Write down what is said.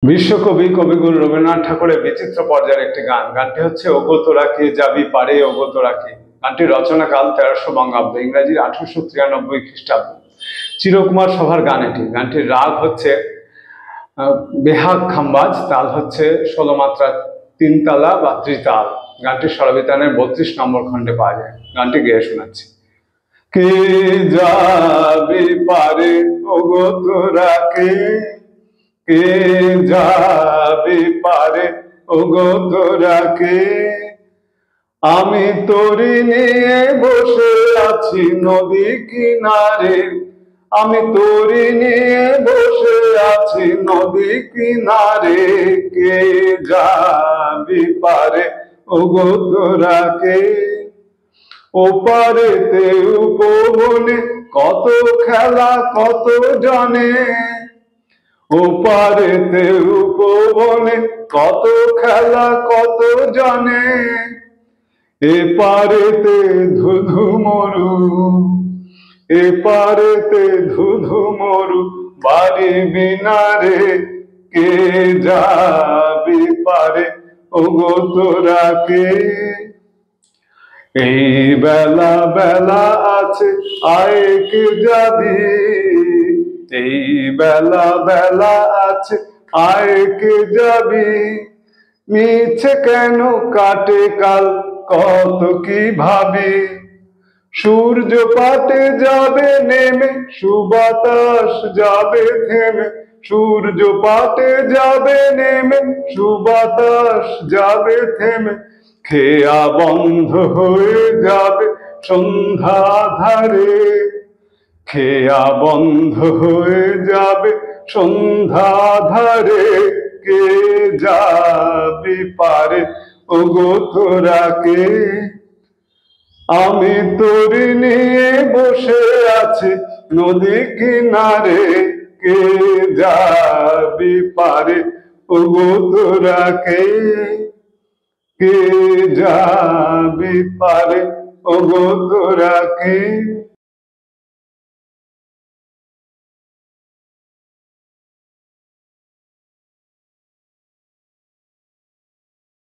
বিশ্বকবি কবিগুরু রবীন্দ্রনাথ ঠাকুরের বিচিত্র পর্যায়ের একটি গান। গানটি হচ্ছে ওগো তোরা কে যাবি পারে ওগো তোরা কে। গানটির রচনাকাল 1300 বঙ্গাব্দ, ইংরাজি 1893 খ্রিস্টাব্দ। চিরকুমার সভার গান এটি। গানটির রাগ হচ্ছে বেহাগ খাম্বাজ, তাল হচ্ছে 16 মাত্রা 3 তালা বা ত্রিতাল। গানটির স্বরবিতানের 32 নম্বর খণ্ডে পাওয়া যায়। গানটি গেয়ে শোনাচ্ছি। কে যাবি পারে ওগো তোরা কে, কে যাবি পারে ওগো তোরা কে। আমি তোরি নিয়ে বসে আছি নদী কিনারে, আমি তোরি নিয়ে বসে আছি নদী কিনারে। কে যাবি পারে ওগো তোরা কে। ওপারেতে উপবনে কত খেলা কত জনে, ওপারেতে উপবনে কত খেলা কত জনে। এপারেতে ধুধু মরু, এপারেতে ধুধু মরু বাড়ি বিনারে। কে যাবি পারে ওগো তোরা কে। এই বেলা বেলা আছে আয় কে যাবি, এই বেলা বেলা আছে আয় কে যাবি। মিছে কেন কাটে কাল কত কি ভাবি। সূর্য পাটে যাবে নেমে সুবাতাস যাবে থেমে, সূর্য পাটে যাবে নেমে সুবাতাস যাবে থেমে। খেয়া বন্ধ হয়ে যাবে সন্ধ্যা ধারে, খেয়া বন্ধ হয়ে যাবে সন্ধ্যা ধারে। কে যাবি পারে ওগো তোরা কে। আমি তোরি নিয়ে বসে আছি নদী কিনারে। কে যাবি পারে ওগো তোরা কে, কে যাবি পারে ওগো তোরা কে।